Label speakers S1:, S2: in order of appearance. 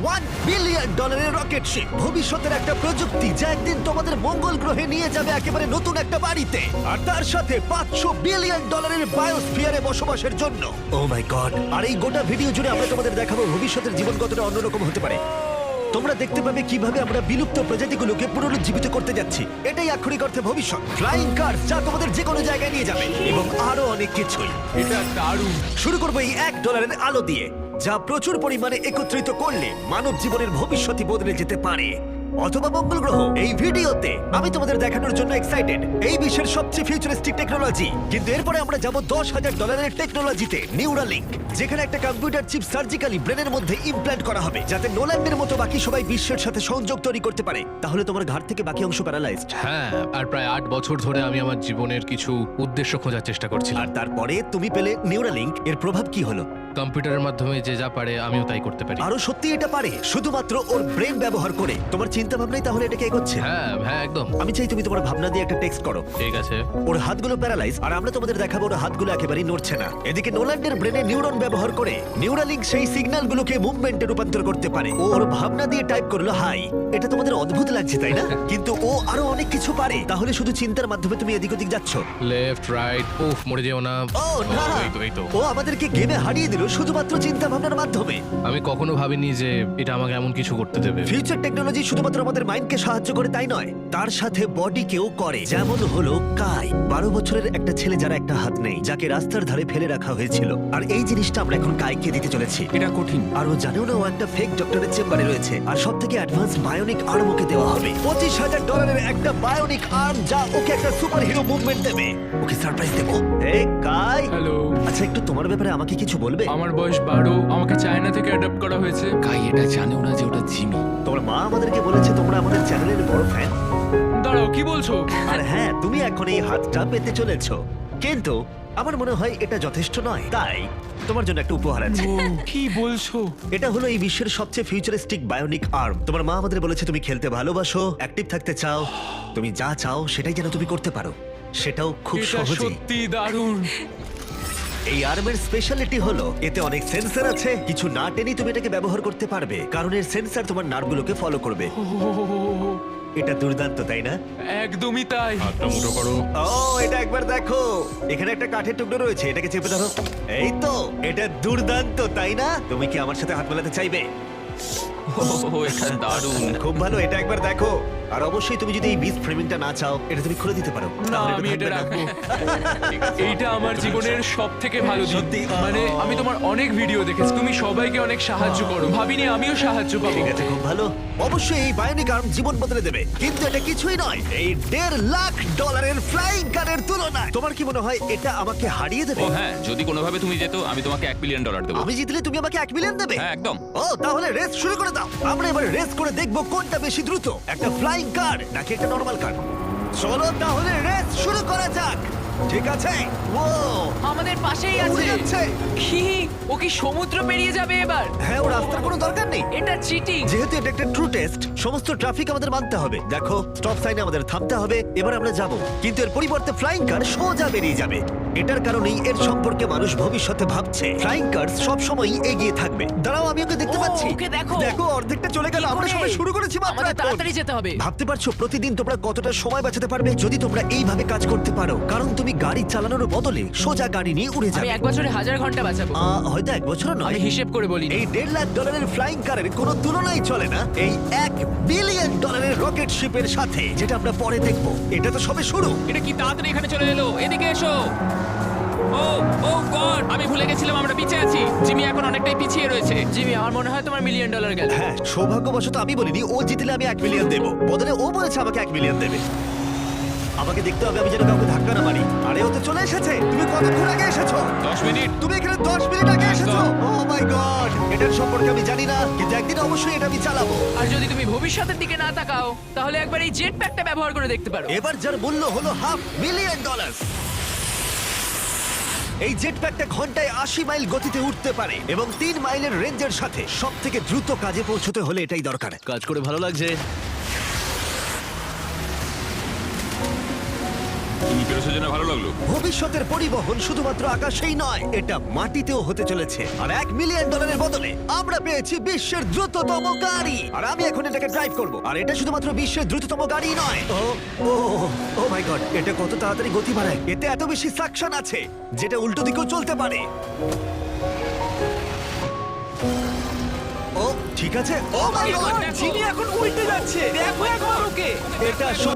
S1: $1 billion rocket ship, ভবিষ্যতের একটা প্রযুক্তি যা একদিন তোমাদের মঙ্গল গ্রহে নিয়ে যাবে একেবারে নতুন একটা বাড়িতে, আর তার সাথে $500 বিলিয়ন বায়োস্ফিয়ারে বসবাসের জন্য। ও মাই গড! আর এই গোটা ভিডিও জুড়ে আমরা তোমাদের দেখাবো ভবিষ্যতের জীবন কতটা অন্যরকম হতে পারে। তোমরা দেখতে পাবে কিভাবে আমরা বিলুপ্ত প্রজাতিগুলোকে পুনরুজ্জীবিত করতে যাচ্ছি। এটাই আক্ষরিক অর্থে ভবিষ্যৎ। ফ্লাইং কার যা তোমাদের যে কোনো জায়গায় নিয়ে যাবে, এবং আরো অনেক কিছুই।
S2: এটা দারুণ।
S1: শুরু করবো এই $1 আলো দিয়ে, যা প্রচুর পরিমাণে একত্রিত করলে মানব জীবনের ভবিষ্যৎই বদলে যেতে পারে, অথবা মঙ্গল গ্রহ। এই ভিডিওতে আমি তোমাদের দেখানোর জন্য এক্সাইটেড এই বিশ্বের সবচেয়ে ফিউচারিস্টিক টেকনোলজি। কিন্তু এরপরে আমরা যাব $10,000 টেকনোলজিতে, নিউরালিঙ্ক, যেখানে একটা কম্পিউটার চিপ সার্জিক্যালি ব্রেনের মধ্যে ইমপ্ল্যান্ট করা হবে, যাতে নোল্যান্ডের মতো বাকি সবাই বিশ্বের সাথে সংযোগ তৈরি করতে পারে। তাহলে তোমার ঘাট থেকে বাকি অংশ প্যারালাইজড।
S2: হ্যাঁ, আর প্রায় 8 বছর ধরে আমি আমার জীবনের কিছু উদ্দেশ্য খোঁজার চেষ্টা করছিলাম।
S1: আর তারপরে তুমি পেলে নিউরালিঙ্ক। এর প্রভাব কি হলো?
S2: কম্পিউটারের মাধ্যমে যে যা পারে আমিও তাই করতে পারি।
S1: আরো সত্যি এটা পারে, শুধুমাত্র ওর ব্রেন ব্যবহার করে। তোমার চিন্তা ভাবনাই তাহলে এটাকে এগোচ্ছে।
S2: হ্যাঁ হ্যাঁ, একদম।
S1: আমি চাই তুমি তোমার ভাবনা দিয়ে একটা টেক্সট করো।
S2: ঠিক আছে।
S1: ওর হাতগুলো প্যারালাইজ, আর আমরা তোমাদের দেখাবো ওর হাতগুলো একেবারেই নড়ছে না। এদিকে নোল্যান্ডের ব্রেনে নিউরন ব্যবহার করে নিউরালিঙ্ক সেই সিগন্যালগুলোকে মুভমেন্টে রূপান্তর করতে পারে। ও ওর ভাবনা দিয়ে টাইপ করলো হাই। এটা তোমাদের অদ্ভুত লাগছে তাই না? কিন্তু ও আরো অনেক কিছু পারে। তাহলে শুধু চিন্তার মাধ্যমে তুমি এদিক ওদিক যাচ্ছ।
S2: লেফট রাইট, উফ, মরে যেও না।
S1: ও না,
S2: এই তো।
S1: ও আমাদেরকে গেমে হারিয়ে দিল শুধুমাত্র চিন্তা ভাবনার মাধ্যমে।
S2: আমি কখনো ভাবিনি যে এটা আমাকে এমন কিছু করতে দেবে।
S1: ফিউচার টেকনোলজি শুধুমাত্র আমাদের মাইন্ডকে সাহায্য করে তাই নয়, তার সাথে বডিকেও করে। যেমন হলো কাই, 12 বছরের একটা ছেলে যারা একটা হাত নেই, যাকে রাস্তার ধারে ফেলে রাখা হয়েছিল। আর এই জিনিসটা আমরা এখন কাইকে দিতে চলেছি।
S3: এটা কঠিন।
S1: আর ও জানেও না ও একটা ফেক ডক্টরের চেম্বারে রয়েছে, আর সব থেকে অ্যাডভান্স বায়োনিক আর্ম ওকে দেওয়া হবে। $25,000 একটা বায়োনিক আর্ম, যা ওকে একটা সুপার হিরো মুভমেন্ট দেবে। ওকে সারপ্রাইজ দেবো। এই কাই,
S3: হ্যালো।
S1: আচ্ছা একটু তোমার ব্যাপারে আমাকে কিছু বলবে?
S3: আমার বয়স 12, আমাকে চায়না থেকে অ্যাডাপ্ট করা হয়েছে। কাই এটা জানেও না যে ওটা জিমি।
S1: তোমার মা আমাদেরকে বলেছে তোমরা আমাদের চ্যানেলের বড় ফ্যান।
S3: দাঁড়াও, কি বলছো?
S1: আর হ্যাঁ, তুমি এখন এই হাতটা পেতে চলেছো, কিন্তু আমার মনে হয় এটা যথেষ্ট নয়। তাই তোমার জন্য একটা উপহার আছে।
S3: ও, কি বলছো?
S1: এটা হলো এই বিশ্বের সবচেয়ে ফিউচারিস্টিক বায়োনিক আর্ম। তোমার মা আমাদের বলেছে তুমি খেলতে ভালোবাসো, অ্যাক্টিভ থাকতে চাও, তুমি যা চাও সেটাই যেন তুমি করতে পারো, সেটাও খুব
S3: এটা
S1: সহজে।
S3: সত্যি দারুণ।
S1: এই আর্মের স্পেশালিটি হলো এতে অনেক সেন্সর আছে। কিছু না টেনে তুমি এটাকে ব্যবহার করতে পারবে, কারণ এর সেন্সর তোমার নার্ভগুলোকে ফলো করবে।
S3: ও,
S1: এটা দুর্দান্ত তাই না?
S3: একদমই তাই।
S2: হাতটা মুঠো করো।
S1: ও, এটা একবার দেখো, এখানে একটা কাঠের টুকরো রয়েছে, এটাকে চেপে ধরো। এই তো, এটা দুর্দান্ত তাই না? তুমি কি আমার সাথে হাত মেলাতে চাইবে?
S3: ও, এটা দারুণ।
S1: খুব ভালো, এটা একবার দেখো। আর অবশ্যই তুমি যদি এই বিচ ফ্রেমিংটা না চাও, এটা তুমি খুলে দিতে পারো।
S3: না,
S1: তাহলে
S3: আমি এটা
S1: থাকবে না।
S3: রাখবো। এইটা আমার জীবনের সব থেকে ভালো দিন।
S1: সত্যি?
S3: মানে আমি তোমার অনেক ভিডিও দেখেছি, তুমি সবাইকে অনেক সাহায্য করো, ভাবিনি আমিও সাহায্য পাবো।
S1: ঠিক আছে, খুব ভালো। অবশ্যই এই বায়োনিক আর্ম জীবন বদলে দেবে, কিন্তু এটা কিছুই নয় এই $1.5 ফ্লাইং কারের তুলনায়। তোমার কি মনে হয় এটা আমাকে হারিয়ে দেবে?
S4: ও হ্যাঁ, যদি কোনোভাবে তুমি যেত আমি তোমাকে $1 বিলিয়ন দেবো।
S1: আমি জিতলে তুমি আমাকে $1 বিলিয়ন দেবে?
S4: হ্যাঁ, একদম।
S1: ও, তাহলে রেস শুরু করে দাও। আমরা এবার রেস করে দেখবো কোনটা বেশি দ্রুত, একটা ফ্লাইং কার নাকি একটা নরমাল কার। চলো তাহলে রেস শুরু করা যাক। ঠিক আছে। ও,
S5: আমাদের পাশেই
S1: উড়ে
S5: আছে।
S1: যাচ্ছে।
S5: কি? ও কি সমুদ্র পেরিয়ে যাবে এবার?
S1: হ্যাঁ, ও রাস্তার কোনো দরকার নেই।
S5: এটা চিটিং।
S1: যেহেতু এটা একটা ট্রু টেস্ট, সমস্ত ট্রাফিক আমাদের মানতে হবে। দেখো, স্টপ সাইনে আমাদের থামতে হবে। এবার আমরা যাব, কিন্তু এর পরিবর্তে ফ্লাইং কার সোজা বেরিয়ে যাবে। এটার কারণেই এর সম্পর্কে মানুষ ভবিষ্যতে ভাবছে ফ্লাইং কার সব সময় এগিয়ে থাকবে। দাঁড়াও, আমি ওকে দেখতে
S5: ও,
S1: পাচ্ছি।
S5: ওকে দেখো।
S1: দেখো, অর্ধেকটা চলে গেল।
S5: কি
S1: আমরা
S5: করে?
S1: সবাই শুরু করেছি মাত্র
S5: আমাদের
S1: এখন।
S5: তাড়াতাড়ি যেতে হবে।
S1: ভাবতে পারছো প্রতিদিন তোমরা কতটা সময় বাঁচাতে পারবে যদি তোমরা এইভাবে কাজ করতে পারো? কারণ তুমি গাড়ি চালানোর বদলে সোজা গাড়ি নিয়ে উড়ে
S5: আমি
S1: যাবে।
S5: 1 বছরে 1000 ঘন্টা বাঁচাবো।
S1: হয়তো 1 বছরও নয়।
S5: আমি হিসেব করে বলি।
S1: এই $1.5 ফ্লাইং কারের কোনো তুলনাই চলে না এই $1 বিলিয়ন রকেট শিপের সাথে, যেটা আমরা পরে দেখব। এটা তো সবে শুরু।
S4: এটা কি তাড়াতাড়ি এখানে চলে এলো? এদিকে এসো। ও ও গড, আমি ভুলে গেছিলাম আমরা পিছিয়ে আছি। জিমি এখন অনেকটাই পিছিয়ে রয়েছে।
S5: জিমি, আমার মনে হয় তোমার $1 মিলিয়ন গেল।
S1: হ্যাঁ, সৌভাগ্যবশত আমি বলিনি ও জিতলে আমি $1 মিলিয়ন দেবো, বদলে ও বলেছে আমাকে $1 মিলিয়ন দেবে। আমাকে দেখতে হবে আমি যেন কাউকে ধাক্কা না মারি। আরে, ও তো চলে এসেছে। তুমি কতক্ষণ আগে এসেছো?
S4: 10 মিনিট।
S1: তুমি এখানে 10 মিনিট আগে এসেছো। ও মাই গড, এটার সম্পর্কে আমি জানি না, কিন্তু একদিন অবশ্যই এটা আমি চালাবো।
S5: আর যদি তুমি ভবিষ্যতের দিকে না তাকাও, তাহলে একবার এই জেট প্যাকটা ব্যবহার করে দেখতে পারো।
S1: এবার যার মূল্য হলো $500,000,000। এই জেট প্যাকটা ঘন্টায় 80 মাইল গতিতে উঠতে পারে এবং 3 মাইলের রেঞ্জের সাথে সব থেকে দ্রুত কাজে পৌঁছতে হলে এটাই দরকার। কাজ করে ভালো লাগছে।
S6: তুমি পেরেছো জেনে ভালো লাগলো।
S1: ভবিষ্যতের পরিবহন শুধুমাত্র আকাশেই নয়, এটা মাটিতেও হতে চলেছে। আর $1 মিলিয়ন বদলে আমরা পেয়েছি বিশ্বের দ্রুততম গাড়ি, আর আমি এখন এটাকে ড্রাইভ করব। আর এটা শুধুমাত্র বিশ্বের দ্রুততম গাড়ি নয়, ও ও ও মাই গড, এটা কত তাড়াতাড়ি গতি বাড়ায়! এতে এত বেশি সাকশন আছে যেটা উল্টো দিকেও চলতে পারে। ও ঠিক আছে, ও মাই গড,
S5: জিমি এখন উল্টে যাচ্ছে, দেখো একবার ওকে।
S1: এটা